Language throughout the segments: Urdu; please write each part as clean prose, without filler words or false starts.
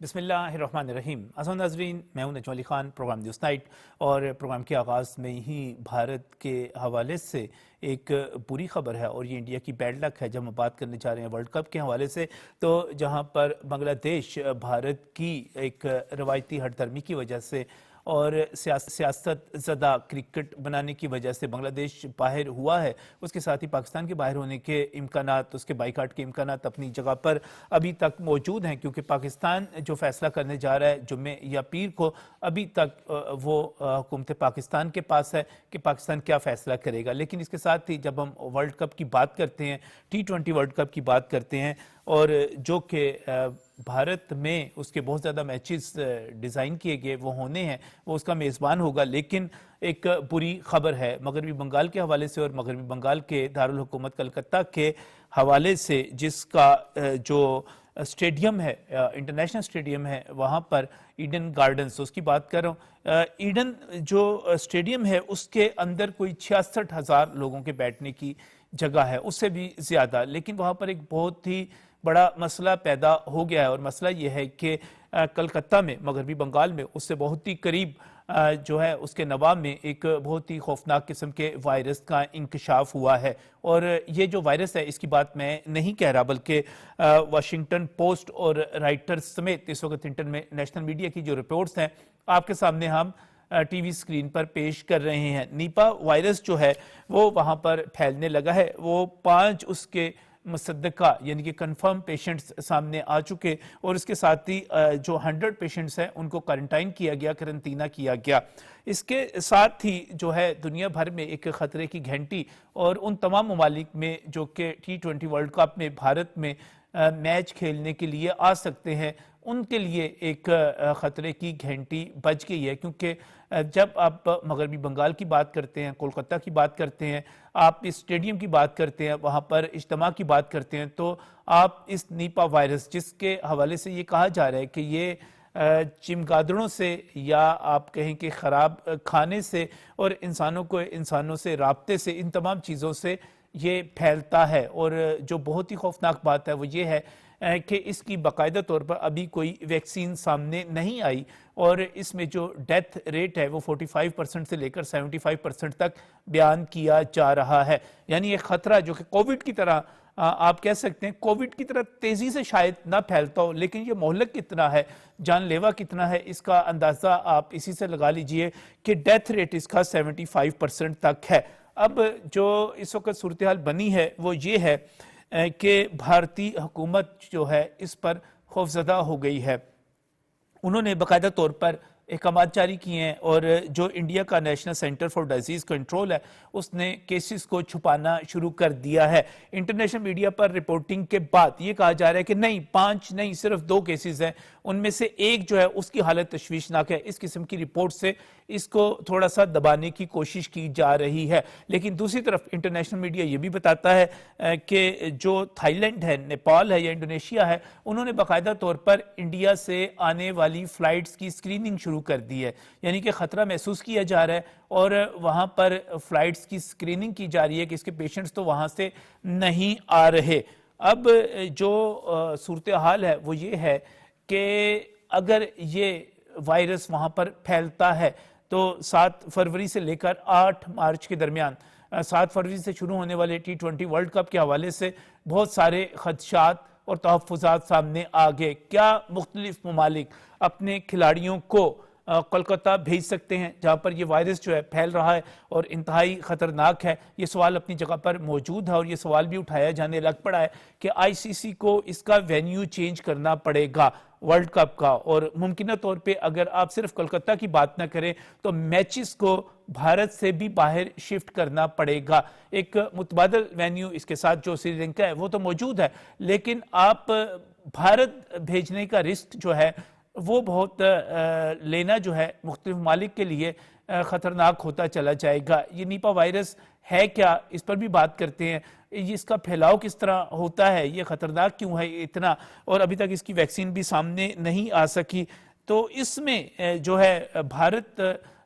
بسم اللہ الرحمن الرحیم۔ السلام ناظرین، میں ہوں نجم Ali Khan, programme news night, اور پروگرام کے آغاز میں ہی بھارت کے حوالے سے ایک بری خبر ہے، اور یہ انڈیا کی بیڈ لک ہے۔ جب ہم بات کرنے جا رہے ہیں ورلڈ کپ کے حوالے سے، تو جہاں پر بنگلہ دیش بھارت کی ایک روایتی ہٹ دھرمی کی وجہ سے اور سیاست زدہ کرکٹ بنانے کی وجہ سے بنگلہ دیش باہر ہوا ہے، اس کے ساتھ ہی پاکستان کے باہر ہونے کے امکانات، اس کے بائیکاٹ کے امکانات اپنی جگہ پر ابھی تک موجود ہیں، کیونکہ پاکستان جو فیصلہ کرنے جا رہا ہے جمعے یا پیر کو، ابھی تک وہ حکومت پاکستان کے پاس ہے کہ پاکستان کیا فیصلہ کرے گا۔ لیکن اس کے ساتھ ہی جب ہم ورلڈ کپ کی بات کرتے ہیں، T20 ورلڈ کپ کی بات کرتے ہیں، اور جو کہ بھارت میں اس کے بہت زیادہ میچز ڈیزائن کیے گئے وہ ہونے ہیں، وہ اس کا میزبان ہوگا، لیکن ایک بری خبر ہے مغربی بنگال کے حوالے سے، اور مغربی بنگال کے دارالحکومت کلکتہ کے حوالے سے، جس کا جو اسٹیڈیم ہے، انٹرنیشنل اسٹیڈیم ہے، وہاں پر ایڈن گارڈنز، اس کی بات کر رہا ہوں۔ ایڈن جو اسٹیڈیم ہے اس کے اندر کوئی 66,000 لوگوں کے بیٹھنے کی جگہ ہے، اس سے بھی زیادہ، لیکن وہاں پر ایک بہت ہی بڑا مسئلہ پیدا ہو گیا ہے، اور مسئلہ یہ ہے کہ کلکتہ میں، مغربی بنگال میں، اس سے بہت ہی قریب جو ہے اس کے نواح میں ایک بہت ہی خوفناک قسم کے وائرس کا انکشاف ہوا ہے، اور یہ جو وائرس ہے اس کی بات میں نہیں کہہ رہا، بلکہ واشنگٹن پوسٹ اور رائٹرز سمیت اس وقت انٹرنیشنل میڈیا کی جو رپورٹس ہیں آپ کے سامنے ہم ٹی وی سکرین پر پیش کر رہے ہیں۔ نیپا وائرس جو ہے وہ وہاں پر پھیلنے لگا ہے، وہ 5 اس کے مصدقہ یعنی کہ کنفرم پیشنٹس سامنے آ چکے، اور اس کے ساتھ ہی جو 100 پیشنٹس ہیں ان کو کوارنٹائن کیا گیا، قرنطینہ کیا گیا۔ اس کے ساتھ ہی جو ہے دنیا بھر میں ایک خطرے کی گھنٹی، اور ان تمام ممالک میں جو کہ T20 ورلڈ کپ میں بھارت میں میچ کھیلنے کے لیے آ سکتے ہیں، ان کے لیے ایک خطرے کی گھنٹی بج گئی ہے، کیونکہ جب آپ مغربی بنگال کی بات کرتے ہیں، کولکتہ کی بات کرتے ہیں، آپ اس اسٹیڈیم کی بات کرتے ہیں، وہاں پر اجتماع کی بات کرتے ہیں، تو آپ اس نیپا وائرس، جس کے حوالے سے یہ کہا جا رہا ہے کہ یہ چمگادڑوں سے، یا آپ کہیں کہ خراب کھانے سے، اور انسانوں سے رابطے سے، ان تمام چیزوں سے یہ پھیلتا ہے، اور جو بہت ہی خوفناک بات ہے وہ یہ ہے کہ اس کی باقاعدہ طور پر ابھی کوئی ویکسین سامنے نہیں آئی، اور اس میں جو ڈیتھ ریٹ ہے وہ 45% سے لے کر 75% تک بیان کیا جا رہا ہے۔ یعنی ایک خطرہ جو کہ کووڈ کی طرح، آپ کہہ سکتے ہیں کووڈ کی طرح تیزی سے شاید نہ پھیلتا ہو، لیکن یہ مہلک کتنا ہے، جان لیوا کتنا ہے، اس کا اندازہ آپ اسی سے لگا لیجئے کہ ڈیتھ ریٹ اس کا 75% تک ہے۔ اب جو اس وقت صورتحال بنی ہے وہ یہ ہے کہ بھارتی حکومت جو ہے اس پر خوفزدہ ہو گئی ہے۔ انہوں نے باقاعدہ طور پر احکامات جاری کیے ہیں، اور جو انڈیا کا national centre for disease control ہے اس نے کیسز کو چھپانا شروع کر دیا ہے۔ انٹرنیشنل میڈیا پر رپورٹنگ کے بعد یہ کہا جا رہا ہے کہ نہیں، 5 نہیں، صرف 2 کیسز ہیں، ان میں سے ایک جو ہے اس کی حالت تشویشناک ہے۔ اس قسم کی رپورٹ سے اس کو تھوڑا سا دبانے کی کوشش کی جا رہی ہے، لیکن دوسری طرف انٹرنیشنل میڈیا یہ بھی بتاتا ہے کہ جو تھائی لینڈ ہے، نیپال ہے یا انڈونیشیا ہے، انہوں نے باقاعدہ طور پر انڈیا سے آنے والی فلائٹس کی اسکریننگ شروع کر دی ہے، یعنی کہ خطرہ محسوس کیا جا رہا ہے، اور وہاں پر فلائٹس کی اسکریننگ کی جا رہی ہے کہ اس کے پیشنٹس تو وہاں سے نہیں آ رہے۔ اب جو صورتحال ہے وہ یہ ہے کہ اگر یہ وائرس وہاں پر پھیلتا ہے تو 7 فروری سے لے کر 8 مارچ کے درمیان، 7 فروری سے شروع ہونے والے T20 ورلڈ کپ کے حوالے سے بہت سارے خدشات اور تحفظات سامنے آ گئے۔ کیا مختلف ممالک اپنے کھلاڑیوں کو کولکتہ بھیج سکتے ہیں جہاں پر یہ وائرس جو ہے پھیل رہا ہے اور انتہائی خطرناک ہے؟ یہ سوال اپنی جگہ پر موجود ہے، اور یہ سوال بھی اٹھایا جانے لگ پڑا ہے کہ ICC کو اس کا وینیو چینج کرنا پڑے گا ورلڈ کپ کا، اور ممکنہ طور پہ اگر آپ صرف کولکتہ کی بات نہ کریں تو میچز کو بھارت سے بھی باہر شفٹ کرنا پڑے گا۔ ایک متبادل وینیو اس کے ساتھ جو سری لنکا ہے وہ تو موجود ہے، لیکن آپ بھارت بھیجنے کا رسک جو ہے وہ بہت لینا جو ہے مختلف ممالک کے لیے خطرناک ہوتا چلا جائے گا۔ یہ نیپا وائرس ہے کیا، اس پر بھی بات کرتے ہیں، اس کا پھیلاؤ کس طرح ہوتا ہے، یہ خطرناک کیوں ہے اتنا، اور ابھی تک اس کی ویکسین بھی سامنے نہیں آ سکی۔ تو اس میں جو ہے بھارت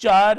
4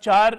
4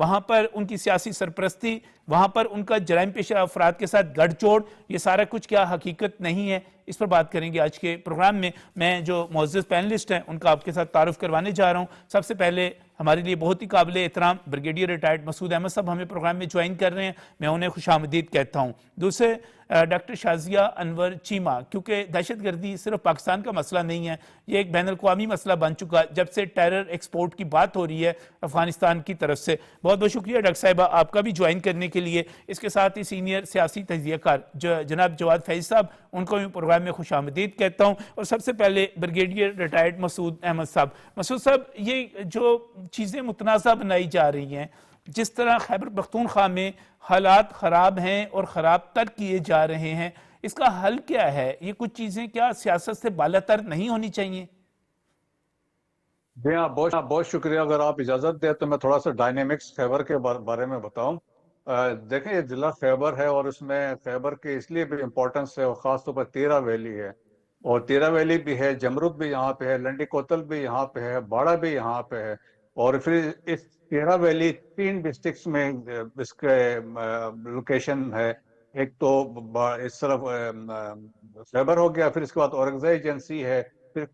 وہاں پر ان کی سیاسی سرپرستی، وہاں پر ان کا جرائم پیشہ افراد کے ساتھ گڑھ چوڑ، یہ سارا کچھ کیا حقیقت نہیں ہے؟ اس پر بات کریں گے آج کے پروگرام میں. میں جو معزز پینلسٹ ہیں ان کا آپ کے ساتھ تعارف کروانے جا رہا ہوں. سب سے پہلے ہمارے لیے بہت ہی قابل احترام بریگیڈیئر ریٹائرڈ مسعود احمد صاحب ہمیں پروگرام میں جوائن کر رہے ہیں، میں انہیں خوش آمدید کہتا ہوں. دوسرے ڈاکٹر شازیہ انور چیمہ، کیونکہ دہشت گردی صرف پاکستان کا مسئلہ نہیں ہے، یہ ایک بین الاقوامی مسئلہ بن چکا جب سے ٹیرر ایکسپورٹ کی بات ہو رہی ہے افغانستان کی طرف سے. بہت بہت شکریہ ڈاکٹر صاحبہ آپ کا بھی جوائن کرنے کے لیے. اس کے ساتھ ہی سینئر سیاسی تجزیہ کار جناب جواد فیض صاحب، ان کو بھی پروگرام میں خوش آمدید کہتا ہوں. اور سب سے پہلے بریگیڈیئر ریٹائرڈ مسعود احمد صاحب. مسعود صاحب، یہ جو چیزیں متنازع بنائی جا رہی ہیں، جس طرح خیبر پختونخوا میں حالات خراب ہیں اور خراب تر کیے جا رہے ہیں، اس کا حل کیا ہے؟ یہ کچھ چیزیں کیا سیاست سے بالاتر نہیں ہونی چاہیے؟ جی ہاں، بہت شکریہ. اگر آپ اجازت دیں تو میں تھوڑا سا ڈائنامکس خیبر کے بارے میں بتاؤں. دیکھیں، یہ ضلع خیبر ہے اور اس میں خیبر کی اس لیے بھی امپورٹنس ہے، اور خاص طور پر تیرہ ویلی ہے. اور تیرہ ویلی بھی ہے، جمرود بھی یہاں پہ ہے، لنڈی کوتل بھی یہاں پہ ہے، باڑہ بھی یہاں پہ ہے. اور پھر اس تیرہ ویلی 3 ڈسٹرکٹس میں اس کے لوکیشن ہے. ایک تو اس طرف خیبر ہو گیا، پھر اس کے بعد اورنگزئی ایجنسی ہے، پھر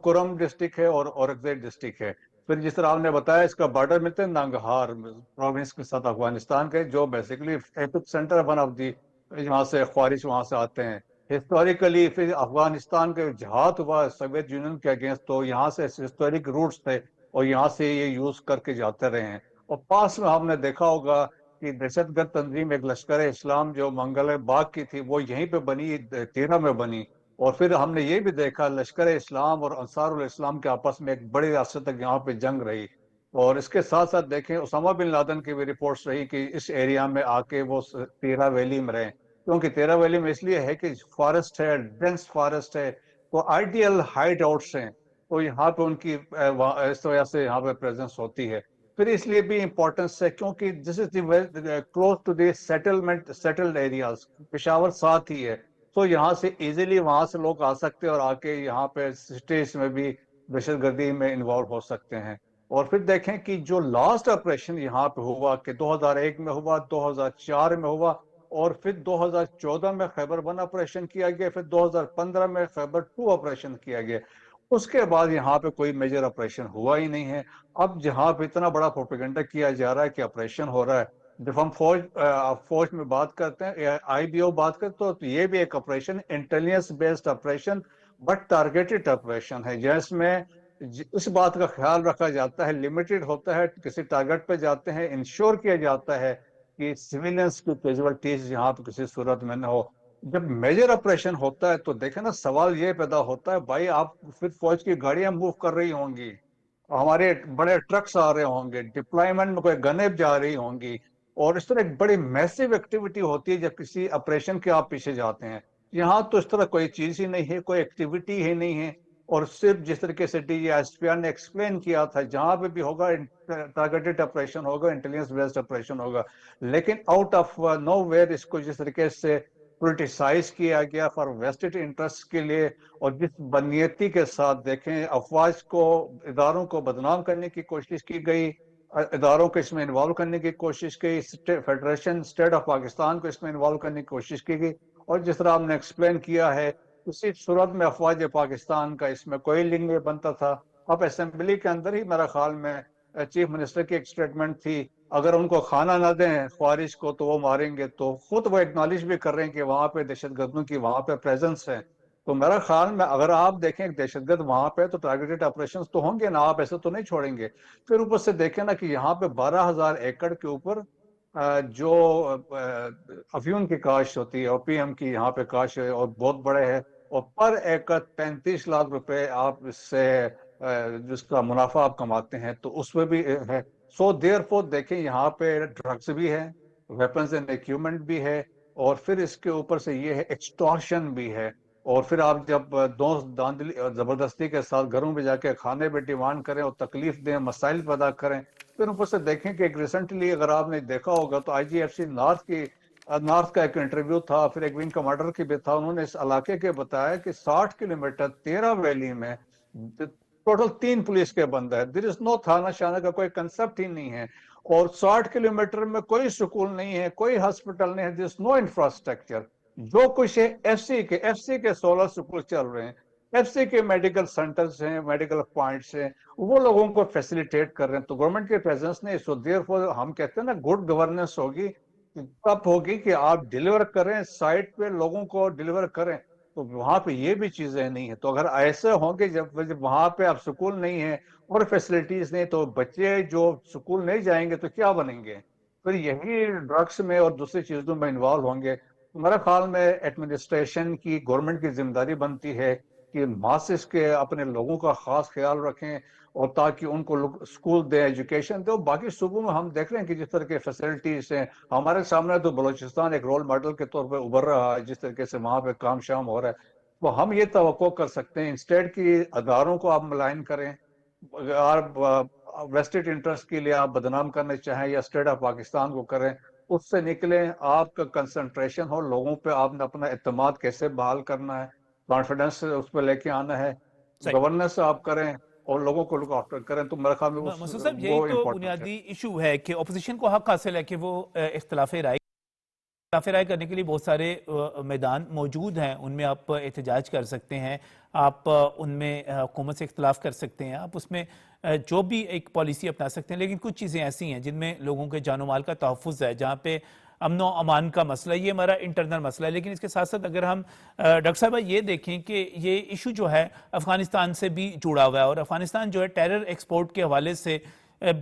کرم ڈسٹرکٹ ہے اور اورنگزئی ڈسٹرکٹ ہے. پھر جس طرح آپ نے بتایا، اس کا بارڈر ملتے ہیں ننگہار پروونس کے ساتھ افغانستان کے، جو basically epic centre one of the, جہاں سے خوارج وہاں سے آتے ہیں. ہسٹوریکلی پھر افغانستان کے جہاد ہوا سوویت یونین کے اگینسٹ، تو یہاں سے ہسٹورک روٹس تھے اور یہاں سے یہ یوز کر کے جاتے رہے ہیں. اور پاس میں ہم نے دیکھا ہوگا کہ دہشت گرد تنظیم ایک لشکر اسلام جو منگل باغ کی تھی، وہ یہیں پہ بنی، تیرہ میں بنی. اور پھر ہم نے یہ بھی دیکھا لشکر اسلام اور انصار الاسلام کے آپس میں ایک بڑی عرصے تک یہاں پہ جنگ رہی. اور اس کے ساتھ ساتھ دیکھیں اسامہ بن لادن کی بھی رپورٹس رہی کہ اس ایریا میں آ کے وہ تیرہ ویلی میں رہے، کیونکہ تیرہ ویلی میں اس لیے ہے کہ فارسٹ ہے، ڈینس فارسٹ ہے، تو آئیڈیل ہائیڈ آؤٹس ہیں، تو یہاں پہ ان کی اس وجہ سے یہاں پہ پریزنس ہوتی ہے. پھر اس لیے بھی امپورٹنس ہے کیونکہ this is the close to the settled areas, Peshawar ساتھ ہی ہے، تو یہاں سے ایزیلی وہاں سے لوگ آ سکتے ہیں اور آ کے یہاں پہ سٹیز میں بھی دہشت گردی میں انوالو ہو سکتے ہیں. اور پھر دیکھیں کہ جو لاسٹ آپریشن یہاں پہ ہوا کہ 2001 میں ہوا، 2004 میں ہوا، اور پھر 2014 میں خیبر 1 آپریشن کیا گیا، پھر 2015 میں خیبر 2 آپریشن کیا گیا. اس کے بعد یہاں پہ کوئی میجر آپریشن ہوا ہی نہیں ہے. اب جہاں پہ اتنا بڑا پروپیگنڈا کیا جا رہا ہے کہ آپریشن ہو رہا ہے، جب ہم فوج میں بات کرتے ہیں، آئی بی او بات کرتے ہیں، تو یہ بھی ایک operation, intelligence based operation but targeted operation ہے، جس میں اس بات کا خیال رکھا جاتا ہے، لمیٹڈ ہوتا ہے، کسی ٹارگیٹ پہ جاتے ہیں، انشور کیا جاتا ہے کہ سویلینس کی کیجوالٹیز یہاں پہ کسی صورت میں نہ ہو. جب میجر آپریشن ہوتا ہے تو دیکھیں نا، سوال یہ پیدا ہوتا ہے، بھائی آپ پھر فوج کی گاڑیاں موو کر رہی ہوں گی، ہمارے بڑے ٹرکس آ رہے ہوں گے، ڈپلائمنٹ میں کوئی گنیں جا رہی ہوں گی، اور اس طرح ایک بڑی میسیو ایکٹیویٹی ہوتی ہے جب کسی آپریشن کے آپ پیچھے جاتے ہیں. یہاں تو اس طرح کوئی چیز ہی نہیں ہے، کوئی ایکٹیویٹی ہی نہیں ہے. اور صرف جس طریقے سے D G S P R نے ایکسپلین کیا تھا، جہاں پہ بھی ہوگا ٹارگیٹڈ آپریشن ہوگا، انٹیلیجنس بیسڈ آپریشن ہوگا، لیکن آؤٹ آف نو ویئر اس کو جس طریقے سے پولیٹیسائز کیا گیا فار ویسٹڈ انٹرسٹ کے لیے، اور جس بدنیتی کے ساتھ دیکھیں افواج کو، اداروں کو بدنام کرنے کی کوشش کی گئی، اداروں کو اس میں انوالو کرنے کی کوشش کی، فیڈریشن اسٹیٹ آف پاکستان کو اس میں انوالو کرنے کی کوشش کی گئی. اور جس طرح ہم نے ایکسپلین کیا ہے، اسی صورت میں افواج پاکستان کا اس میں کوئی لنک نہیں بنتا تھا. اب اسمبلی کے اندر ہی میرا خیال میں چیف منسٹر کی ایک سٹیٹمنٹ تھی، اگر ان کو کھانا نہ دیں خوارج کو تو وہ ماریں گے، تو خود وہ ایکنالج بھی کر رہے ہیں کہ وہاں پہ دہشت گردوں کی وہاں پہ پریزنس ہے. تو میرا خیال میں اگر آپ دیکھیں دہشت گرد وہاں پہ تو ٹارگیٹڈ آپریشنز تو ہوں گے نا، آپ ایسے تو نہیں چھوڑیں گے. پھر اوپر سے دیکھیں نا کہ یہاں پہ 12,000 ایکڑ کے اوپر جو افیون کی کاشت ہوتی ہے، او پی ایم کی یہاں پہ کاشت ہے اور بہت بڑے ہے، اور پر ایکڑ 35 لاکھ روپے آپ اس سے جس کا منافع آپ کماتے ہیں، تو اس میں بھی ہے. سو دیر فور دیکھیں یہاں پہ ڈرگز بھی ہے، ویپنز اینڈ ایکوپمنٹ بھی ہے، اور پھر اس کے اوپر سے یہ ہے ایکسٹارشن بھی ہے. اور پھر آپ جب دوست داندلی اور زبردستی کے ساتھ گھروں میں جا کے کھانے پہ ڈیمانڈ کریں اور تکلیف دیں، مسائل پیدا کریں. پھر اوپر سے دیکھیں کہ ایک ریسنٹلی اگر آپ نے دیکھا ہوگا تو آئی جی ایف سی نارتھ کا ایک انٹرویو تھا، پھر ایک ونگ کمانڈر کی بھی تھا، انہوں نے اس علاقے کے بتایا کہ 60 کلومیٹر 13 ویلی میں ٹوٹل 3 پولیس کے بندہ ہے. دیر از نو تھانہ شانہ کا کوئی کنسپٹ ہی نہیں ہے. اور 60 کلومیٹر میں کوئی سکول نہیں ہے, کوئی ہاسپٹل نہیں ہے, دس نو انفراسٹرکچر. جو کچھ ہے ایف سی کے 16 سکول چل رہے ہیں, ایف سی کے میڈیکل سینٹرز ہیں, میڈیکل پوائنٹس ہیں, وہ لوگوں کو فیسیلیٹیٹ کر رہے ہیں. تو گورنمنٹ کے پریزنس نہیں, سو دیر فور ہم کہتے ہیں نا گڈ گورننس ہوگی تب ہوگی کہ آپ ڈیلیور کریں سائٹ پہ, لوگوں کو ڈیلیور کریں. تو وہاں پہ یہ بھی چیزیں نہیں ہیں. تو اگر ایسے ہوں گے جب وہاں پہ اب سکول نہیں ہے اور فیسلٹیز نہیں, تو بچے جو سکول نہیں جائیں گے تو کیا بنیں گے؟ پھر یہی ڈرگس میں اور دوسری چیزوں میں انوالو ہوں گے. میرے خیال میں ایڈمنسٹریشن کی, گورنمنٹ کی ذمہ داری بنتی ہے کہ ماسس کے اپنے لوگوں کا خاص خیال رکھیں, اور تاکہ ان کو اسکول دیں, ایجوکیشن دیں. اور باقی صوبوں میں ہم دیکھ رہے ہیں کہ جس طرح کے فیسلٹیز ہیں ہمارے سامنے, تو بلوچستان ایک رول ماڈل کے طور پہ ابھر رہا ہے جس طریقے سے وہاں پہ کام شام ہو رہا ہے. تو ہم یہ توقع کر سکتے ہیں انسٹیٹ کی اداروں کو آپ ملائن کریں, آپ ویسٹڈ انٹرسٹ کے لیے آپ بدنام کرنا چاہیں یا اسٹیٹ آف پاکستان کو کریں, اس سے نکلیں. آپ کا کنسنٹریشن ہو لوگوں پہ, آپ نے اپنا اعتماد کیسے بحال کرنا ہے, کانفیڈنس اس پہ لے کے آنا ہے, صحیح. گورننس آپ کریں اور لوگوں کو لک آفٹر کریں. تو میرے خیال میں مسعود صاحب یہی وہ تو امپورٹنٹ ہے. بنیادی ایشو ہے کہ اپوزیشن کو حق حاصل ہے کہ وہ اختلاف رائے کرنے کے لیے بہت سارے میدان موجود ہیں, ان میں آپ احتجاج کر سکتے ہیں, آپ ان میں حکومت سے اختلاف کر سکتے ہیں, آپ اس میں جو بھی ایک پالیسی اپنا سکتے ہیں. لیکن کچھ چیزیں ایسی ہیں جن میں لوگوں کے جان و مال کا تحفظ ہے, جہاں پہ امن و امان کا مسئلہ, یہ ہمارا انٹرنل مسئلہ ہے. لیکن اس کے ساتھ ساتھ اگر ہم ڈاکٹر صاحبہ یہ دیکھیں کہ یہ ایشو جو ہے افغانستان سے بھی جڑا ہوا ہے, اور افغانستان جو ہے ٹیرر ایکسپورٹ کے حوالے سے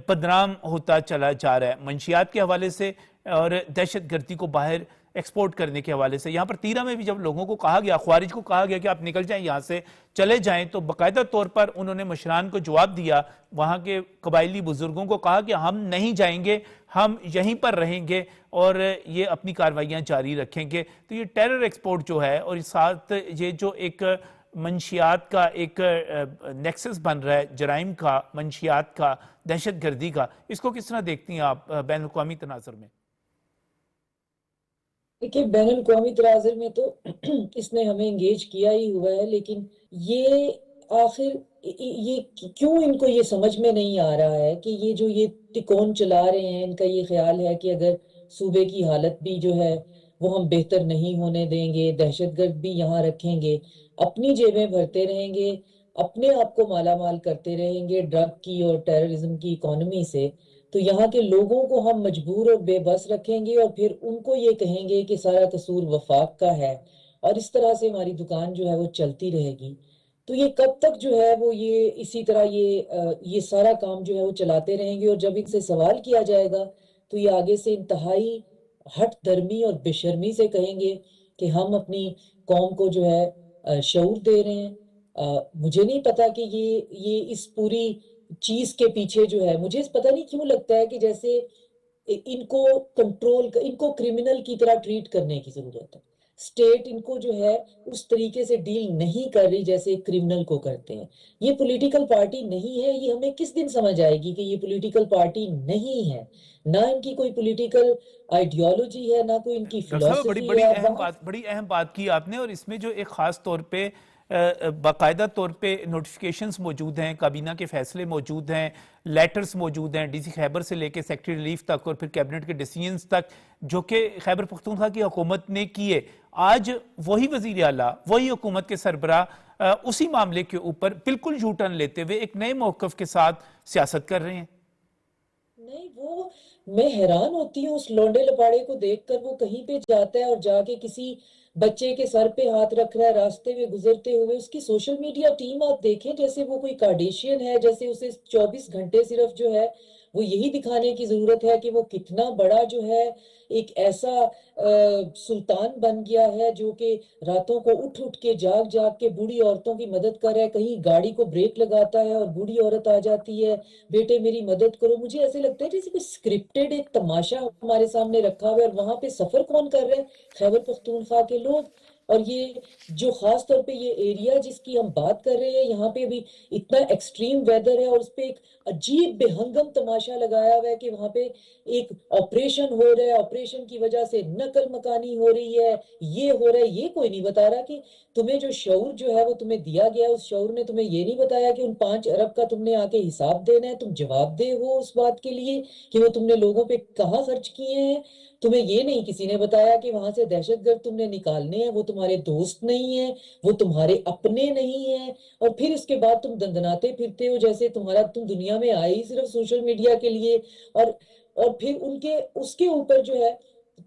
بدنام ہوتا چلا جا رہا ہے, منشیات کے حوالے سے اور دہشت گردی کو باہر ایکسپورٹ کرنے کے حوالے سے. یہاں پر تیرہ میں بھی جب لوگوں کو کہا گیا, خوارج کو کہا گیا کہ آپ نکل جائیں یہاں سے, چلے جائیں, تو باقاعدہ طور پر انہوں نے مشران کو جواب دیا, وہاں کے قبائلی بزرگوں کو کہا کہ ہم نہیں جائیں گے, ہم یہیں پر رہیں گے اور یہ اپنی کارروائیاں جاری رکھیں گے. تو یہ ٹیرر ایکسپورٹ جو ہے, اور ساتھ یہ جو ایک منشیات کا ایک نیکسس بن رہا ہے, جرائم کا, منشیات کا, دہشت گردی کا, اس کو کس طرح دیکھتی ہیں آپ بین الاقوامی تناظر میں؟ دیکھیے بین الاقوامی تناظر میں تو اس نے ہمیں انگیج کیا ہی ہوا ہے, لیکن یہ آخر یہ کیوں ان کو یہ سمجھ میں نہیں آ رہا ہے کہ یہ جو یہ تکون چلا رہے ہیں, ان کا یہ خیال ہے کہ اگر صوبے کی حالت بھی جو ہے وہ ہم بہتر نہیں ہونے دیں گے, دہشت گرد بھی یہاں رکھیں گے, اپنی جیبیں بھرتے رہیں گے, اپنے آپ کو مالا مال کرتے رہیں گے ڈرگ کی اور ٹیررزم کی اکانومی سے, تو یہاں کے لوگوں کو ہم مجبور اور بے بس رکھیں گے, اور پھر ان کو یہ کہیں گے کہ سارا قصور وفاق کا ہے, اور اس طرح سے ہماری دکان جو ہے وہ چلتی رہے گی. تو یہ کب تک جو ہے وہ یہ اسی طرح یہ سارا کام جو ہے وہ چلاتے رہیں گے, اور جب ان سے سوال کیا جائے گا تو یہ آگے سے انتہائی ہٹ درمی اور بے شرمی سے کہیں گے کہ ہم اپنی قوم کو جو ہے شعور دے رہے ہیں. مجھے نہیں پتا کہ یہ اس پوری چیز کے پیچھے جو ہے, مجھے پتہ نہیں کیوں لگتا ہے کہ جیسے ان کو کنٹرول, ان کو کرمنل کی طرح ٹریٹ کرنے کی ضرورت ہے. اسٹیٹ ان کو جو ہے اس طریقے سے ڈیل نہیں کر رہی جیسے کرمنل کو کرتے ہیں. یہ پولیٹیکل پارٹی نہیں ہے, یہ ہمیں کس دن سمجھ آئے گی کہ یہ پولیٹیکل پارٹی نہیں ہے, نہ ان کی کوئی پولیٹیکل آئیڈیالوجی ہے, نہ کوئی ان کی ڈاکٹر صاحب فلسفی ہے. بڑی اہم بات کی آپ نے, اور اس میں جو ایک خاص طور پہ باقاعدہ طور پہ نوٹیفیکیشنز موجود ہیں, کابینہ کے فیصلے موجود ہیں, لیٹرز موجود ہیں, ڈی سی خیبر سے لے کے سیکٹری ریلیف تک اور پھر کیبنٹ کے ڈیسیژنز تک, جو کہ خیبر پختونخوا کی حکومت نے کیے. آج وہی وزیر اعلیٰ, وہی حکومت کے سربراہ اسی معاملے کے اوپر بالکل یو ٹرن لیتے ہوئے ایک نئے موقف کے ساتھ سیاست کر رہے ہیں. نہیں, وہ میں حیران ہوتی ہوں اس لونڈے لپاڑے کو دیکھ کر. وہ کہیں پہ جاتا ہے اور جا کے کسی بچے کے سر پہ ہاتھ رکھ رہا ہے راستے میں گزرتے ہوئے. اس کی سوشل میڈیا ٹیم آپ دیکھیں جیسے وہ کوئی کارڈیشین ہے, جیسے اسے 24 گھنٹے صرف جو ہے وہ یہی دکھانے کی ضرورت ہے کہ وہ کتنا بڑا جو ہے ایک ایسا سلطان بن گیا ہے جو کہ راتوں کو اٹھ کے جاگ کے بوڑھی عورتوں کی مدد کر رہا ہے. کہیں گاڑی کو بریک لگاتا ہے اور بوڑھی عورت آ جاتی ہے, بیٹے میری مدد کرو. مجھے ایسے لگتا ہے جیسے کوئی سکرپٹڈ ایک تماشا ہمارے سامنے رکھا ہوا ہے, اور وہاں پہ سفر کون کر رہے ہیں؟ خیبر پختونخوا کے لوگ. اور یہ جو خاص طور پہ یہ ایریا جس کی ہم بات کر رہے ہیں یہاں پہ بھی اتنا ایکسٹریم ویدر ہے اور اس پہ ایک عجیب بے ہنگم تماشا لگایا ہوا ہے کہ وہاں پہ ایک آپریشن ہو رہا ہے, آپریشن کی وجہ سے نقل مکانی ہو رہی ہے, یہ ہو رہا ہے. یہ کوئی نہیں بتا رہا کہ تمہیں جو شعور جو ہے وہ تمہیں دیا گیا ہے, اس شعور نے تمہیں یہ نہیں بتایا کہ ان 5 ارب کا تم نے آ کے حساب دینا ہے, تم جواب دہ ہو اس بات کے لیے کہ وہ تم نے لوگوں پہ کہاں خرچ کیے ہیں. تمہیں یہ نہیں کسی نے بتایا کہ وہاں سے دہشت گرد تم نے نکالنے ہیں, وہ تمہارے دوست نہیں ہیں, وہ تمہارے اپنے نہیں ہیں, اور پھر اس کے بعد تم دندناتے پھرتے ہو جیسے تم دنیا میں آئے ہی صرف سوشل میڈیا کے لیے, اور پھر اس کے اوپر جو ہے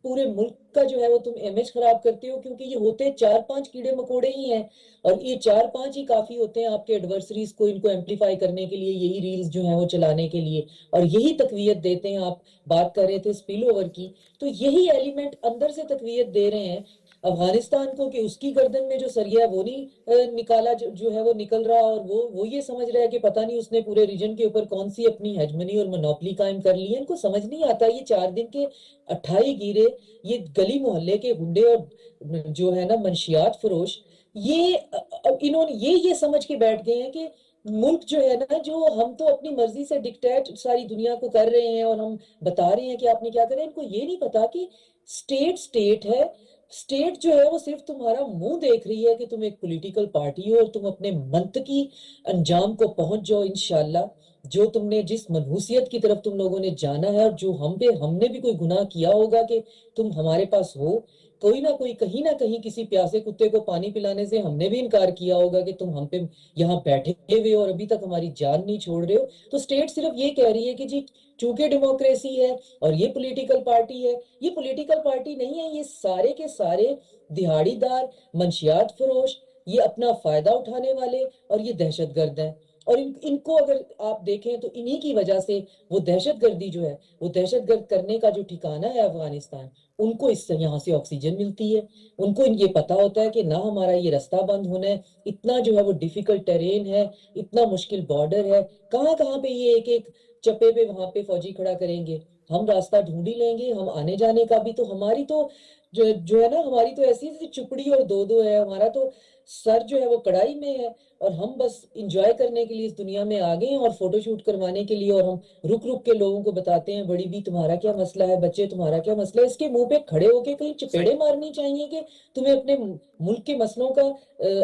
پورے ملک کا جو ہے وہ تم امیج خراب کرتے ہو, کیونکہ یہ ہوتے 4-5 کیڑے مکوڑے ہی ہیں, اور یہ 4-5 ہی کافی ہوتے ہیں آپ کے ایڈورسریز کو ان کو ایمپلیفائی کرنے کے لیے, یہی ریلز جو ہیں وہ چلانے کے لیے, اور یہی تقویت دیتے ہیں. آپ بات کر رہے تھے اسپل اوور کی, تو یہی ایلیمنٹ اندر سے تقویت دے رہے ہیں افغانستان کو کہ اس کی گردن میں جو سریا ہے وہ نہیں نکالا جو ہے وہ نکل رہا, اور وہ یہ سمجھ رہا ہے کہ پتہ نہیں اس نے پورے ریجن کے اوپر کون سی اپنی ہیجمنی اور منوپلی قائم کر لی ہے. ان کو سمجھ نہیں آتا. یہ 4 دن کے 28 گیرے, یہ گلی محلے کے گنڈے اور جو ہے نا منشیات فروش, انہوں نے یہ سمجھ کے بیٹھ گئے ہیں کہ ملک جو ہے نا, جو ہم تو اپنی مرضی سے ڈکٹیٹ ساری دنیا کو کر رہے ہیں اور ہم بتا رہے ہیں کہ آپ نے کیا کریں. ان کو یہ نہیں پتا کہ سٹیٹ ہے. سٹیٹ جو ہے وہ صرف تمہارا منہ دیکھ رہی ہے کہ تم ایک پولیٹیکل پارٹی ہو اور تم اپنے منطقی انجام کو پہنچ جاؤ انشاءاللہ. جو تم نے جس منحوسیت کی طرف تم لوگوں نے جانا ہے, اور جو ہم نے بھی کوئی گناہ کیا ہوگا کہ تم ہمارے پاس ہو, کوئی نہ کوئی کہیں نہ کہیں کسی پیاسے کتے کو پانی پلانے سے ہم نے بھی انکار کیا ہوگا کہ تم ہم پہ یہاں بیٹھے ہوئے اور ابھی تک ہماری جان نہیں چھوڑ رہے ہو. تو سٹیٹ صرف یہ کہہ رہی ہے کہ جی چونکہ ڈیموکریسی ہے اور یہ پولیٹیکل پارٹی ہے. یہ پولیٹیکل پارٹی نہیں ہے, یہ سارے کے سارے دہاڑی دار, منشیات فروش, یہ اپنا فائدہ اٹھانے والے, اور یہ دہشت گرد ہیں. اور ان کو اگر آپ دیکھیں تو انہی کی وجہ سے وہ دہشت گردی جو ہے, وہ دہشت گرد کرنے کا جو ٹھکانہ ہے افغانستان, ان کو اس سے یہاں سے آکسیجن ملتی ہے. ان کو یہ پتا ہوتا ہے کہ نہ ہمارا یہ رستہ بند ہونا ہے, اتنا جو ہے وہ ڈیفیکلٹ ٹیرین ہے, اتنا مشکل بارڈر ہے, کہاں پہ یہ ایک چپے پہ وہاں پہ فوجی کھڑا کریں گے, ہم راستہ ڈھونڈ ہی لیں گے. ہم آنے جانے کا بھی تو ہماری تو جو ہے نا, ہماری تو ایسی چپڑی اور دو ہے, ہمارا تو سر جو ہے وہ کڑائی میں ہے, اور ہم بس انجوائے کرنے کے لیے اس دنیا میں آ گئے ہیں, اور فوٹو شوٹ کروانے کے لیے, اور ہم رک کے لوگوں کو بتاتے ہیں بڑی بھی تمہارا کیا مسئلہ ہے, بچے تمہارا کیا مسئلہ ہے. اس کے منہ پہ کھڑے ہو کے کہیں چپیڑے مارنی چاہیے کہ تمہیں اپنے ملک کے مسئلوں کا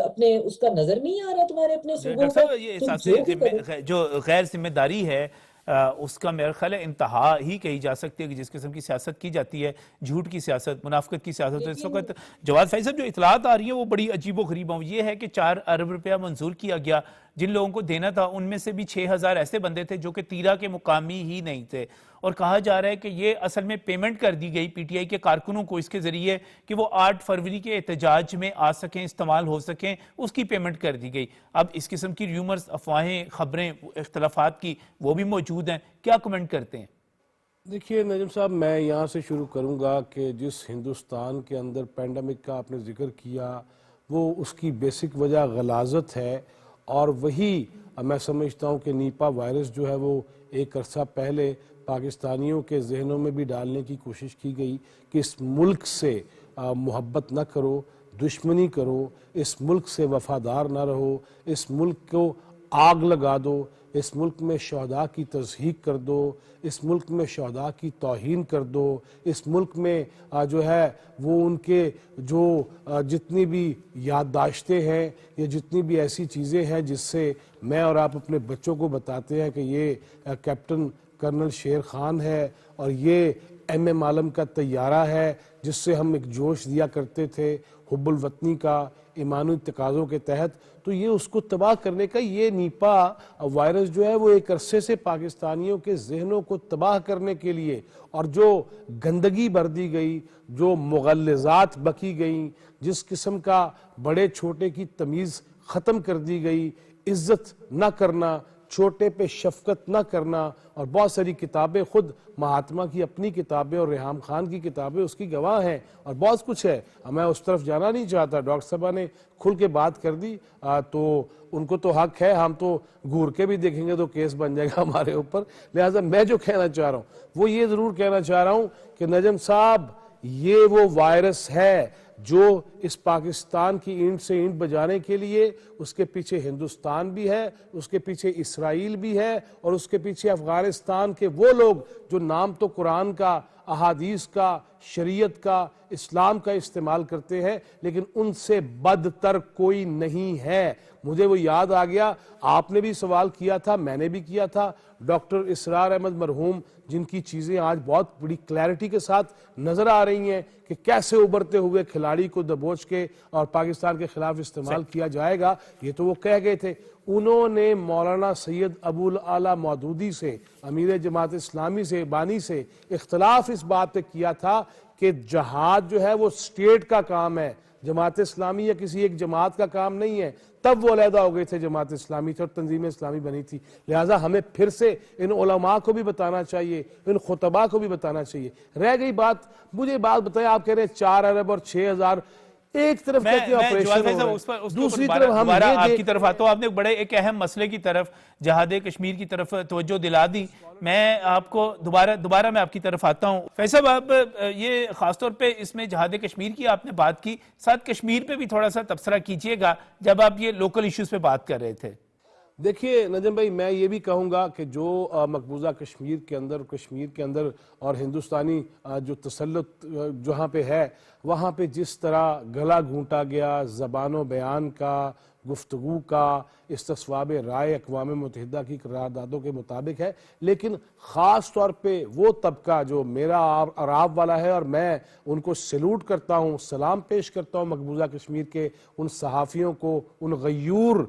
اپنے اس کا نظر نہیں آ رہا, تمہارے اپنے صوبوں ڈاکٹر کا. صاحب یہ تم احساس جو غیر ذمہ داری ہے اس کا میرا خیال ہے انتہا ہی کہی جا سکتی ہے کہ جس قسم کی سیاست کی جاتی ہے, جھوٹ کی سیاست, منافقت کی سیاست. اس وقت جواد فیض صاحب جو اطلاعات آ رہی ہیں وہ بڑی عجیب و غریب ہیں. یہ ہے کہ 4 ارب روپیہ منظور کیا گیا, جن لوگوں کو دینا تھا ان میں سے بھی 6,000 ایسے بندے تھے جو کہ تیرا کے مقامی ہی نہیں تھے, اور کہا جا رہا ہے کہ یہ اصل میں پیمنٹ کر دی گئی پی ٹی آئی کے کارکنوں کو اس کے ذریعے کہ وہ 8 فروری کے احتجاج میں آ سکیں, استعمال ہو سکیں, اس کی پیمنٹ کر دی گئی. اب اس قسم کی ریومرز, افواہیں, خبریں, اختلافات کی وہ بھی موجود ہیں, کیا کمنٹ کرتے ہیں؟ دیکھیے نجم صاحب, میں یہاں سے شروع کروں گا کہ جس ہندوستان کے اندر پینڈیمک کا آپ نے ذکر کیا وہ اس کی بیسک وجہ غلاظت ہے, اور وہی میں سمجھتا ہوں کہ نیپا وائرس جو ہے وہ ایک عرصہ پہلے پاکستانیوں کے ذہنوں میں بھی ڈالنے کی کوشش کی گئی کہ اس ملک سے محبت نہ کرو, دشمنی کرو, اس ملک سے وفادار نہ رہو, اس ملک کو آگ لگا دو, اس ملک میں شہداء کی تضحیک کر دو, اس ملک میں شہداء کی توہین کر دو, اس ملک میں جو ہے وہ ان کے جو جتنی بھی یادداشتیں ہیں یا جتنی بھی ایسی چیزیں ہیں جس سے میں اور آپ اپنے بچوں کو بتاتے ہیں کہ یہ کیپٹن کرنل شیر خان ہے اور یہ ایم عالم کا طیارہ ہے, جس سے ہم ایک جوش دیا کرتے تھے حب الوطنی کا ایمانی تقاضوں کے تحت, تو یہ اس کو تباہ کرنے کا یہ نیپا وائرس جو ہے وہ ایک عرصے سے پاکستانیوں کے ذہنوں کو تباہ کرنے کے لیے, اور جو گندگی بر دی گئی, جو مغلظات بکی گئیں, جس قسم کا بڑے چھوٹے کی تمیز ختم کر دی گئی, عزت نہ کرنا, چھوٹے پہ شفقت نہ کرنا, اور بہت ساری کتابیں, خود مہاتما کی اپنی کتابیں اور ریحام خان کی کتابیں اس کی گواہ ہیں, اور بہت کچھ ہے. میں اس طرف جانا نہیں چاہتا, ڈاکٹر صاحبہ نے کھل کے بات کر دی, تو ان کو تو حق ہے, ہم تو گور کے بھی دیکھیں گے تو کیس بن جائے گا ہمارے اوپر. لہٰذا میں جو کہنا چاہ رہا ہوں وہ یہ ضرور کہنا چاہ رہا ہوں کہ نجم صاحب یہ وہ وائرس ہے جو اس پاکستان کی اینٹ سے اینٹ بجانے کے لیے اس کے پیچھے ہندوستان بھی ہے, اس کے پیچھے اسرائیل بھی ہے, اور اس کے پیچھے افغانستان کے وہ لوگ جو نام تو قرآن کا, احادیث کا, شریعت کا, اسلام کا استعمال کرتے ہیں, لیکن ان سے بدتر کوئی نہیں ہے. مجھے وہ یاد آ گیا, آپ نے بھی سوال کیا تھا, میں نے بھی کیا تھا, ڈاکٹر اسرار احمد مرحوم جن کی چیزیں آج بہت بڑی کلیئرٹی کے ساتھ نظر آ رہی ہیں کہ کیسے ابھرتے ہوئے کھلاڑی کو دبوچ کے اور پاکستان کے خلاف استعمال کیا جائے گا, یہ تو وہ کہہ گئے تھے. انہوں نے مولانا سید ابو الاعلی مودودی سے, امیر جماعت اسلامی سے, بانی سے اختلاف اس بات پہ کیا تھا کہ جہاد جو ہے وہ اسٹیٹ کا کام ہے, جماعت اسلامی یا کسی ایک جماعت کا کام نہیں ہے. تب وہ علیحدہ ہو گئے تھے, جماعت اسلامی تھی اور تنظیم اسلامی بنی تھی. لہٰذا ہمیں پھر سے ان علماء کو بھی بتانا چاہیے, ان خطباء کو بھی بتانا چاہیے. رہ گئی بات, مجھے بات بتائیں, آپ کہہ رہے ہیں 4 ارب اور 6,000, ایک طرف کہتے ہیں آپریشن ہو رہا ہے, دوسری طرف ہم یہ آپ کی طرف آتا ہوں. آپ نے بڑے ایک اہم مسئلے کی طرف, جہاد کشمیر کی طرف توجہ دلا دی. میں آپ کو دوبارہ میں آپ کی طرف آتا ہوں. فیصل صاحب, آپ یہ خاص طور پہ اس میں جہاد کشمیر کی آپ نے بات کی, ساتھ کشمیر پہ بھی تھوڑا سا تبصرہ کیجئے گا جب آپ یہ لوکل ایشوز پہ بات کر رہے تھے. دیکھیے نجم بھائی, میں یہ بھی کہوں گا کہ جو مقبوضہ کشمیر کے اندر اور ہندوستانی جو تسلط جہاں پہ ہے, وہاں پہ جس طرح گلا گھونٹا گیا زبان و بیان کا, گفتگو کا, استصواب رائے اقوام متحدہ کی قراردادوں کے مطابق ہے, لیکن خاص طور پہ وہ طبقہ جو میرا اور آپ والا ہے, اور میں ان کو سیلوٹ کرتا ہوں, سلام پیش کرتا ہوں مقبوضہ کشمیر کے ان صحافیوں کو, ان غیور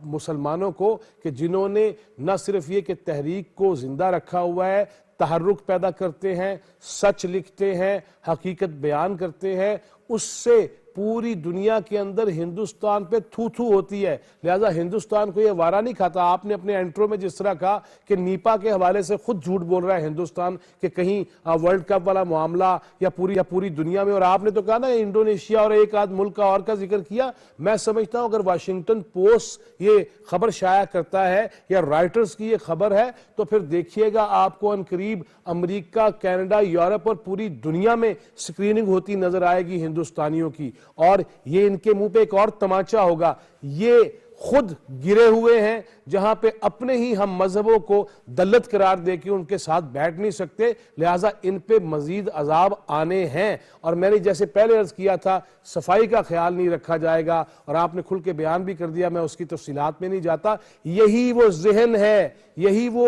مسلمانوں کو کہ جنہوں نے نہ صرف یہ کہ تحریک کو زندہ رکھا ہوا ہے, تحرک پیدا کرتے ہیں, سچ لکھتے ہیں, حقیقت بیان کرتے ہیں, اس سے پوری دنیا کے اندر ہندوستان پہ تھو تھو ہوتی ہے. لہٰذا ہندوستان کو یہ وارہ نہیں کھاتا. آپ نے اپنے انٹرو میں جس طرح کہا کہ نیپا کے حوالے سے خود جھوٹ بول رہا ہے ہندوستان کہ کہیں ورلڈ کپ والا معاملہ یا پوری دنیا میں, اور آپ نے تو کہا نا انڈونیشیا اور ایک آدھ ملک کا اور کا ذکر کیا. میں سمجھتا ہوں اگر واشنگٹن پوسٹ یہ خبر شائع کرتا ہے یا رائٹرز کی یہ خبر ہے, تو پھر دیکھیے گا آپ کو ان قریب امریکہ, کینیڈا, یورپ اور پوری دنیا میں سکریننگ ہوتی نظر آئے گی ہندوستانیوں کی, اور یہ ان کے منہ پہ ایک اور تماچا ہوگا. یہ خود گرے ہوئے ہیں جہاں پہ اپنے ہی ہم مذہبوں کو دلت قرار دے کے ان کے ساتھ بیٹھ نہیں سکتے, لہٰذا ان پہ مزید عذاب آنے ہیں. اور میں نے جیسے پہلے عرض کیا تھا, صفائی کا خیال نہیں رکھا جائے گا, اور آپ نے کھل کے بیان بھی کر دیا, میں اس کی تفصیلات میں نہیں جاتا. یہی وہ ذہن ہے, یہی وہ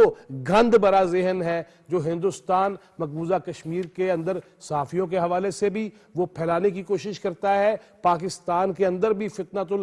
گند برا ذہن ہے جو ہندوستان مقبوضہ کشمیر کے اندر صحافیوں کے حوالے سے بھی وہ پھیلانے کی کوشش کرتا ہے. پاکستان کے اندر بھی فتنۃ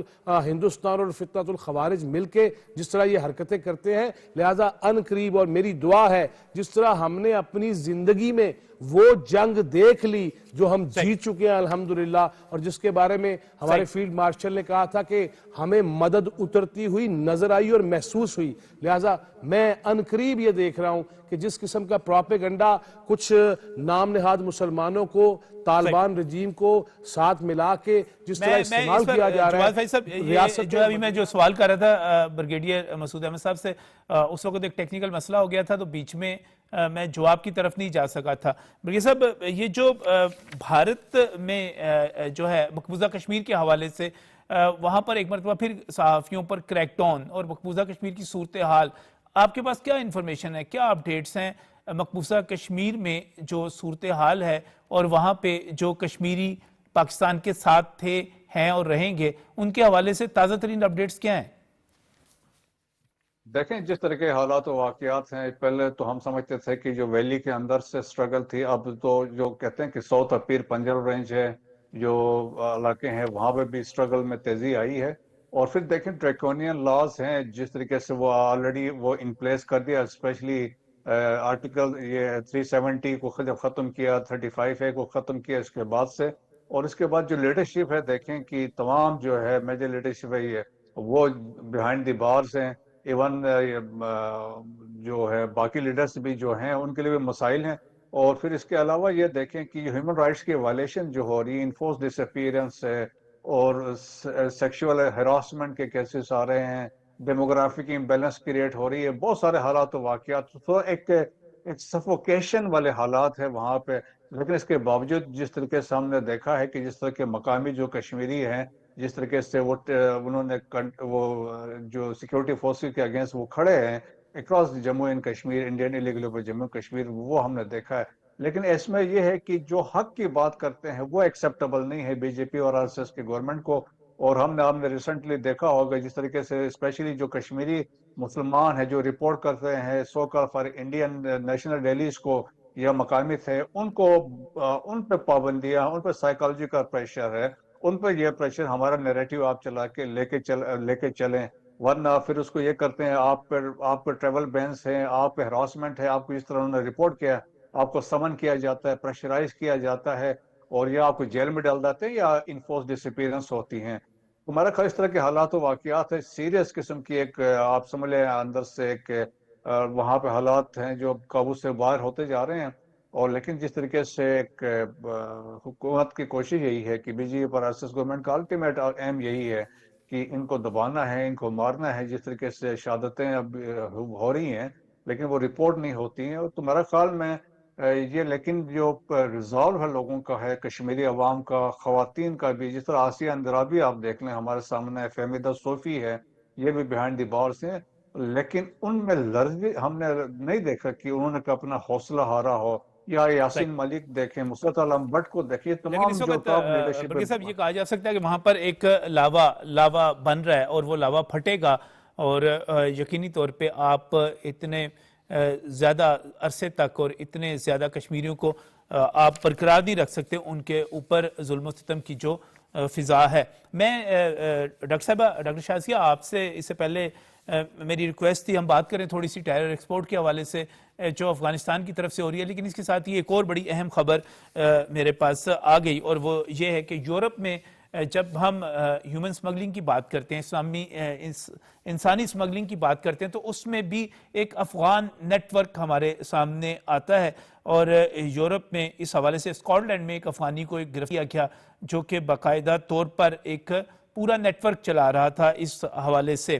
ہندوستان اور فتنۃ الخوارج مل کے جس طرح یہ حرکتیں کرتے ہیں, لہٰذا ان قریب, اور میری دعا ہے جس طرح ہم نے اپنی زندگی میں وہ جنگ دیکھ لی جو ہم جیت چکے ہیں الحمدللہ, اور جس کے بارے میں ہمارے فیلڈ مارشل نے کہا تھا کہ ہمیں مدد اترتی ہوئی نظر آئی اور محسوس ہوئی. لہٰذا میں ان قریب یہ دیکھ رہا ہوں کہ جس قسم کا پروپیگنڈا کچھ نام نہاد مسلمانوں کو, طالبان رجیم کو ساتھ ملا کے جس طرح استعمال کیا جا رہا ہے, ریاست جو ابھی میں جو سوال کر رہا تھا بریگیڈیئر مسعود احمد صاحب سے, اس وقت ایک ٹیکنیکل مسئلہ ہو گیا تھا تو بیچ میں میں جواب کی طرف نہیں جا سکا تھا. بریگیڈیئر صاحب, یہ جو بھارت میں جو ہے مقبوضہ کشمیر کے حوالے سے, وہاں پر ایک مرتبہ پھر صحافیوں پر کریک ڈاؤن اور مقبوضہ کشمیر کی صورتحال, آپ کے پاس کیا انفارمیشن ہے, کیا اپڈیٹس ہیں مقبوضہ کشمیر میں جو صورتحال ہے, اور وہاں پہ جو کشمیری پاکستان کے ساتھ تھے, ہیں اور رہیں گے, ان کے حوالے سے تازہ ترین اپڈیٹس کیا ہیں؟ دیکھیں جس طرح کے حالات و واقعات ہیں, پہلے تو ہم سمجھتے تھے کہ جو ویلی کے اندر سے سٹرگل تھی, اب تو جو کہتے ہیں کہ ساؤتھ اپیر پنجر رینج ہے, جو علاقے ہیں وہاں پہ بھی سٹرگل میں تیزی آئی ہے. اور پھر دیکھیں ڈریکونین لاز ہیں جس طریقے سے وہ آلریڈی وہ ان پلیس کر دیا, اسپیشلی آرٹیکل یہ 370 کو ختم کیا, 35A کو ختم کیا اس کے بعد سے. اور اس کے بعد جو لیڈرشپ ہے, دیکھیں کہ تمام جو ہے میجر لیڈرشپ ہے یہ وہ بیہائنڈ دی بارز ہیں. ایون جو ہے باقی لیڈرز بھی جو ہیں ان کے لیے بھی مسائل ہیں. اور پھر اس کے علاوہ یہ دیکھیں کہ ہیومن رائٹس کی وائلیشن جو ہو رہی ہے, انفورس ڈس اپیئرنس ہے, اور سیکشول ہراسمنٹ کے کیسز آ رہے ہیں, ڈیموگرافک امبیلنس کریٹ ہو رہی ہے, بہت سارے حالات و واقعات. تو ایک ایک سفوکیشن والے حالات ہے وہاں پہ. لیکن اس کے باوجود جس طریقے سے ہم نے دیکھا ہے کہ جس طرح کے مقامی جو کشمیری ہیں جس طریقے سے انہوں نے وہ جو سیکیورٹی فورسز کے اگینسٹ وہ کھڑے ہیں across Jammu and Kashmir, Indian illegal Jammu Kashmir, وہ ہم نے دیکھا ہے. لیکن اس میں یہ ہے کہ جو حق کی بات کرتے ہیں وہ ایکسیپٹیبل نہیں ہے بی جے پی اور آر ایس ایس کی گورنمنٹ کو. اور ہم نے ریسنٹلی دیکھا ہوگا جس طریقے سے اسپیشلی جو کشمیری مسلمان ہیں جو رپورٹ کرتے ہیں so call for Indian national dailies کو یا مقامی تھے, ان پہ پابندیاں, ان پہ سائیکالوجی کا پریشر ہے, ان پہ یہ پریشر ہمارا نیریٹو آپ چلا کے لے کے چلیں, ورنہ پھر اس کو یہ کرتے ہیں آپ پہ ٹریول بینس ہیں, آپ پہ ہراسمنٹ ہے, آپ کو جس طرح انہوں نے رپورٹ کیا آپ کو سمن کیا جاتا ہے, پریشرائز کیا جاتا ہے اور یا آپ کو جیل میں ڈال دیتے ہیں یا انفورس ڈس اپیئرنس ہوتی ہیں. ہمارا خیال اس طرح کے حالات و واقعات ہے سیریس قسم کی ایک آپ سمجھ لیں اندر سے ایک وہاں پہ حالات ہیں جو قابو سے باہر ہوتے جا رہے ہیں. اور لیکن جس طریقے سے ایک حکومت کی کوشش یہی ہے کہ بی جے پی اور آر ایس ایس گورنمنٹ کا الٹیمیٹ ایم یہی ہے کہ ان کو دبانا ہے, ان کو مارنا ہے. جس طریقے سے شہادتیں اب ہو رہی ہیں لیکن وہ رپورٹ نہیں ہوتی ہیں. تو میرا خیال میں یہ لیکن جو ریزالو ہے لوگوں کا ہے, کشمیری عوام کا, خواتین کا بھی, جس طرح آسیہ اندرابی آپ دیکھ لیں ہمارے سامنے, فہمیدہ صوفی ہے, یہ بھی بیہائنڈ دی بارس ہیں, لیکن ان میں لرزش ہم نے نہیں دیکھا کہ انہوں نے اپنا حوصلہ ہارا ہو. یا یاسین ملک دیکھیں, مسرت علم بٹ کو دیکھیں, لیکن اس تمام جو وقت ٹاپ لیڈرشپ برکت صاحب یہ کہا جا سکتا ہے کہ وہاں پر ایک لاوا بن رہا ہے اور وہ لاوا پھٹے گا, اور یقینی طور پہ آپ اتنے زیادہ عرصے تک اور اتنے زیادہ کشمیریوں کو آپ برقرار نہیں رکھ سکتے ان کے اوپر ظلم و ستم کی جو فضا ہے. میں ڈاکٹر شازیہ آپ سے اس سے پہلے میری ریکویسٹ تھی ہم بات کریں تھوڑی سی ٹائر ایکسپورٹ کے حوالے سے جو افغانستان کی طرف سے ہو رہی ہے, لیکن اس کے ساتھ یہ ایک اور بڑی اہم خبر میرے پاس آ گئی, اور وہ یہ ہے کہ یورپ میں جب ہم ہیومن سمگلنگ کی بات کرتے ہیں, انسانی سمگلنگ کی بات کرتے ہیں, تو اس میں بھی ایک افغان نیٹ ورک ہمارے سامنے آتا ہے. اور یورپ میں اس حوالے سے اسکاٹ لینڈ میں ایک افغانی کو گرفتار کیا گیا جو کہ باقاعدہ طور پر ایک پورا نیٹ ورک چلا رہا تھا. اس حوالے سے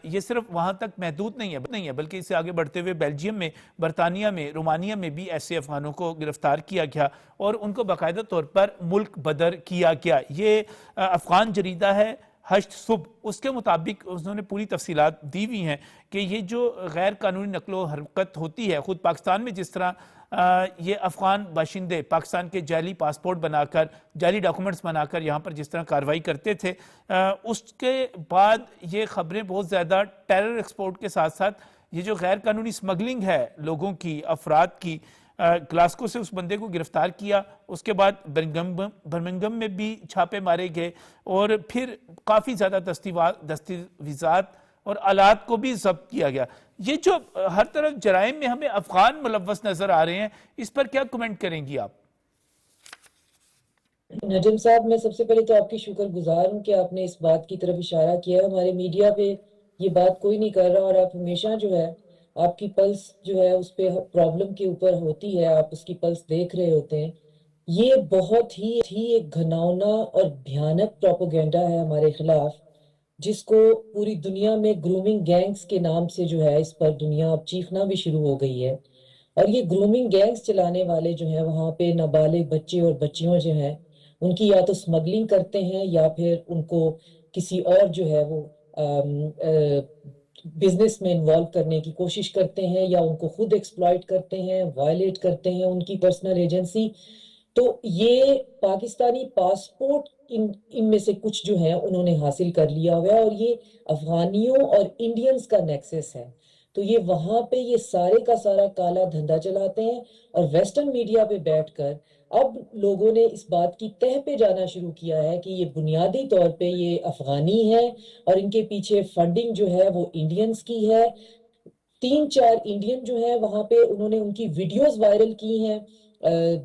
یہ صرف وہاں تک محدود نہیں ہے بلکہ اس سے آگے بڑھتے ہوئے بیلجیم میں, برطانیہ میں, رومانیہ میں بھی ایسے افغانوں کو گرفتار کیا گیا اور ان کو باقاعدہ طور پر ملک بدر کیا گیا. یہ افغان جریدہ ہے ہشت صبح, اس کے مطابق انہوں نے پوری تفصیلات دی ہوئی ہیں کہ یہ جو غیر قانونی نقل و حرکت ہوتی ہے, خود پاکستان میں جس طرح یہ افغان باشندے پاکستان کے جعلی پاسپورٹ بنا کر, جعلی ڈاکومنٹس بنا کر یہاں پر جس طرح کارروائی کرتے تھے, اس کے بعد یہ خبریں بہت زیادہ ٹیرر ایکسپورٹ کے ساتھ ساتھ یہ جو غیر قانونی سمگلنگ ہے لوگوں کی, افراد کی, گلاسکو سے اس بندے کو گرفتار کیا, اس کے بعد برمنگم میں بھی چھاپے مارے گئے اور پھر کافی زیادہ دستاویزات اور آلات کو بھی ضبط کیا گیا. یہ جو ہر طرف جرائم میں ہمیں افغان ملوث نظر آ رہے ہیں, اس پر کیا کمنٹ کریں گی آپ؟ نجم صاحب, میں سب سے پہلے تو آپ کی شکر گزار ہوں کہ آپ نے اس بات کی طرف اشارہ کیا ہے. ہمارے میڈیا پہ یہ بات کوئی نہیں کر رہا اور آپ ہمیشہ جو ہے آپ کی پلس جو ہے اس پہ پرابلم کے اوپر ہوتی ہے, آپ اس کی پلس دیکھ رہے ہوتے ہیں. یہ بہت ہی ایک گھناؤنا اور بھیانک پروپیگنڈا ہے ہمارے خلاف, جس کو پوری دنیا میں گرومنگ گینگز کے نام سے جو ہے اس پر دنیا اب چیخنا بھی شروع ہو گئی ہے. اور یہ گرومنگ گینگز چلانے والے جو ہیں وہاں پہ نابالغ بچے اور بچیوں جو ہیں ان کی یا تو سمگلنگ کرتے ہیں یا پھر ان کو کسی اور جو ہے وہ بزنس میں انوالو کرنے کی کوشش کرتے ہیں, یا ان کو خود ایکسپلائٹ کرتے ہیں, وائلیٹ کرتے ہیں ان کی پرسنل ایجنسی. تو یہ پاکستانی پاسپورٹ ان میں سے کچھ جو ہیں انہوں نے حاصل کر لیا ہوا ہے, اور یہ افغانیوں اور انڈینز کا نیکسس ہے. تو یہ وہاں پہ یہ سارے کا سارا کالا دھندا چلاتے ہیں, اور ویسٹرن میڈیا پہ بیٹھ کر اب لوگوں نے اس بات کی تہ پہ جانا شروع کیا ہے کہ یہ بنیادی طور پہ یہ افغانی ہے اور ان کے پیچھے فنڈنگ جو ہے وہ انڈینز کی ہے. 3-4 انڈین جو ہیں وہاں پہ انہوں نے ان کی ویڈیوز وائرل کی ہیں,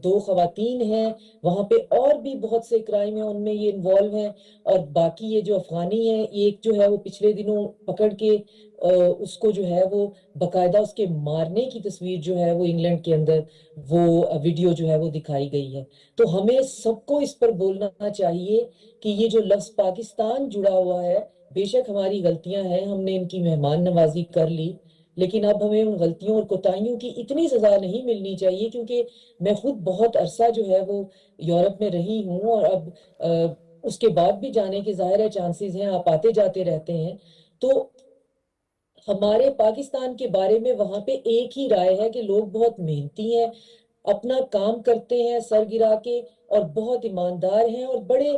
2 خواتین ہیں وہاں پہ, اور بھی بہت سے کرائم ہیں ان میں یہ انوالو ہیں. اور باقی یہ جو افغانی ہیں, ایک جو ہے وہ پچھلے دنوں پکڑ کے اس کو جو ہے وہ باقاعدہ اس کے مارنے کی تصویر جو ہے وہ انگلینڈ کے اندر وہ ویڈیو جو ہے وہ دکھائی گئی ہے. تو ہمیں سب کو اس پر بولنا چاہیے کہ یہ جو لفظ پاکستان جڑا ہوا ہے, بے شک ہماری غلطیاں ہیں, ہم نے ان کی مہمان نوازی کر لی, لیکن اب ہمیں ان غلطیوں اور کوتاہیوں کی اتنی سزا نہیں ملنی چاہیے، کیونکہ میں خود بہت عرصہ جو ہے وہ یورپ میں رہی ہوں، اور اب اس کے بعد بھی جانے کے ظاہر ہے چانسز ہیں، آپ آتے جاتے رہتے ہیں، تو ہمارے پاکستان کے بارے میں وہاں پہ ایک ہی رائے ہے کہ لوگ بہت محنتی ہیں، اپنا کام کرتے ہیں سر گرا کے، اور بہت ایماندار ہیں، اور بڑے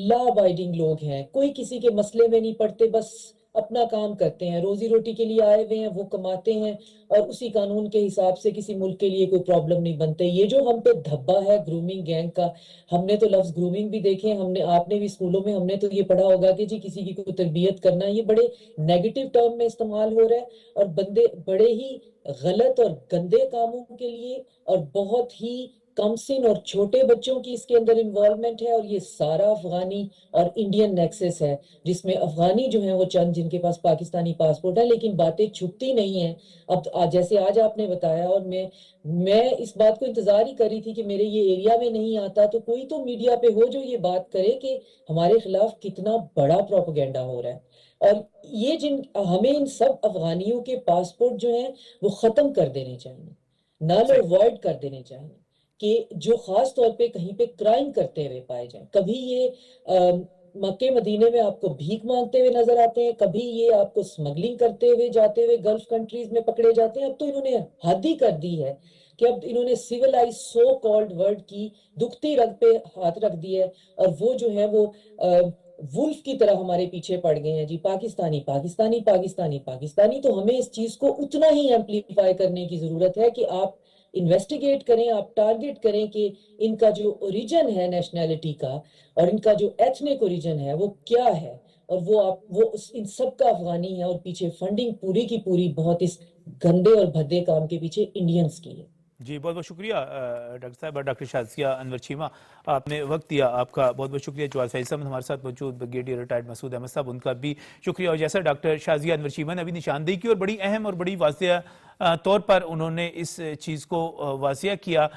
لا ابائڈنگ لوگ ہیں، کوئی کسی کے مسئلے میں نہیں پڑتے، بس اپنا کام کرتے ہیں، روزی روٹی کے لیے آئے ہوئے ہیں، وہ کماتے ہیں، اور اسی قانون کے حساب سے کسی ملک کے لیے کوئی پرابلم نہیں بنتے۔ یہ جو ہم پہ دھبا ہے گرومنگ گینگ کا، ہم نے تو لفظ گرومنگ بھی دیکھے، آپ نے بھی اسکولوں میں ہم نے تو یہ پڑھا ہوگا کہ جی کسی کی کوئی تربیت کرنا، یہ بڑے نیگیٹو ٹرم میں استعمال ہو رہا ہے، اور بندے بڑے ہی غلط اور گندے کاموں کے لیے، اور بہت ہی کم سن اور چھوٹے بچوں کی اس کے اندر انوالومنٹ ہے، اور یہ سارا افغانی اور انڈین نیکسس ہے، جس میں افغانی جو ہیں وہ چند جن کے پاس پاکستانی پاسپورٹ ہے، لیکن باتیں چھپتی نہیں ہیں۔ اب جیسے آج آپ نے بتایا، اور میں اس بات کو انتظار ہی کر رہی تھی کہ میرے یہ ایریا میں نہیں آتا تو کوئی تو میڈیا پہ ہو جو یہ بات کرے کہ ہمارے خلاف کتنا بڑا پروپیگنڈا ہو رہا ہے، اور یہ ہمیں ان سب افغانیوں کے پاسپورٹ جو ہیں وہ ختم کر دینے چاہیے، نل اور وائڈ کر دینے چاہیے، کہ جو خاص طور پہ کہیں پہ کرائم کرتے ہوئے پائے جائیں۔ کبھی یہ مکے مدینے میں آپ کو بھیک مانگتے ہوئے نظر آتے ہیں، کبھی یہ آپ کو سمگلنگ کرتے ہوئے جاتے ہوئے گلف کنٹریز میں پکڑے جاتے ہیں۔ اب تو انہوں نے حد ہی کر دی ہے کہ اب انہوں نے سیولائز سو کالڈ ورڈ کی دکھتی رگ پہ ہاتھ رکھ دیا ہے، اور وہ جو ہے وہ وولف کی طرح ہمارے پیچھے پڑ گئے ہیں، جی پاکستانی پاکستانی پاکستانی پاکستانی۔ تو ہمیں اس چیز کو اتنا ہی ایمپلیفائی کرنے کی ضرورت ہے کہ آپ انویسٹیگیٹ کریں، آپ ٹارگٹ کریں کہ ان کا جو اوریجن ہے نیشنلٹی کا، اور ان کا جو ایتھنک اوریجن ہے وہ کیا ہے، اور وہ ان سب کا افغانی ہے، اور پیچھے فنڈنگ پوری کی پوری بہت اس گندے اور بھدے کام کے پیچھے انڈینز کی ہے۔ جی بہت بہت شکریہ ڈاکٹر صاحب اور ڈاکٹر شازیہ انور چیمہ، آپ نے وقت دیا، آپ کا بہت بہت شکریہ۔ جواد فیض صاحب ہمارے ساتھ موجود، بریگیڈیئر ریٹائرڈ مسعود احمد صاحب، ان کا بھی شکریہ۔ اور جیسا ڈاکٹر شازیہ انور چیمہ نے ابھی نشاندہی کی، اور بڑی اہم اور بڑی واضح طور پر انہوں نے اس چیز کو واضح کیا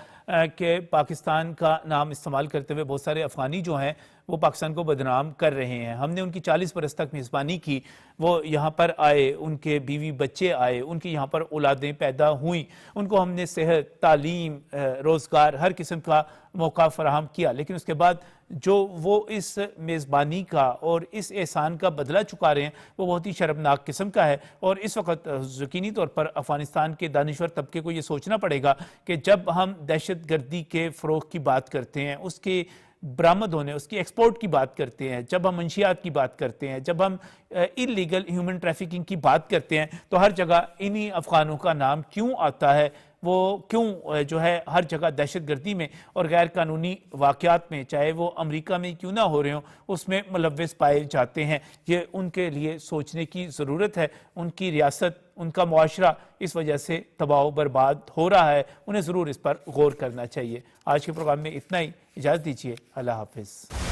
کہ پاکستان کا نام استعمال کرتے ہوئے بہت سارے افغانی جو ہیں وہ پاکستان کو بدنام کر رہے ہیں۔ ہم نے ان کی 40 برس تک میزبانی کی، وہ یہاں پر آئے، ان کے بیوی بچے آئے، ان کی یہاں پر اولادیں پیدا ہوئیں، ان کو ہم نے صحت، تعلیم، روزگار، ہر قسم کا موقع فراہم کیا، لیکن اس کے بعد جو وہ اس میزبانی کا اور اس احسان کا بدلہ چکا رہے ہیں وہ بہت ہی شرمناک قسم کا ہے۔ اور اس وقت یقینی طور پر افغانستان کے دانشور طبقے کو یہ سوچنا پڑے گا کہ جب ہم دہشت گردی کے فروغ کی بات کرتے ہیں، اس کے برآمد ہونے، اس کی ایکسپورٹ کی بات کرتے ہیں، جب ہم منشیات کی بات کرتے ہیں، جب ہم انلیگل ہیومن ٹریفکنگ کی بات کرتے ہیں، تو ہر جگہ انہی افغانوں کا نام کیوں آتا ہے؟ وہ کیوں جو ہے ہر جگہ دہشت گردی میں اور غیر قانونی واقعات میں، چاہے وہ امریکہ میں کیوں نہ ہو رہے ہوں، اس میں ملوث پائے جاتے ہیں؟ یہ ان کے لیے سوچنے کی ضرورت ہے۔ ان کی ریاست، ان کا معاشرہ اس وجہ سے تباہ و برباد ہو رہا ہے، انہیں ضرور اس پر غور کرنا چاہیے۔ آج کے پروگرام میں اتنا ہی، اجازت دیجیے، اللہ حافظ۔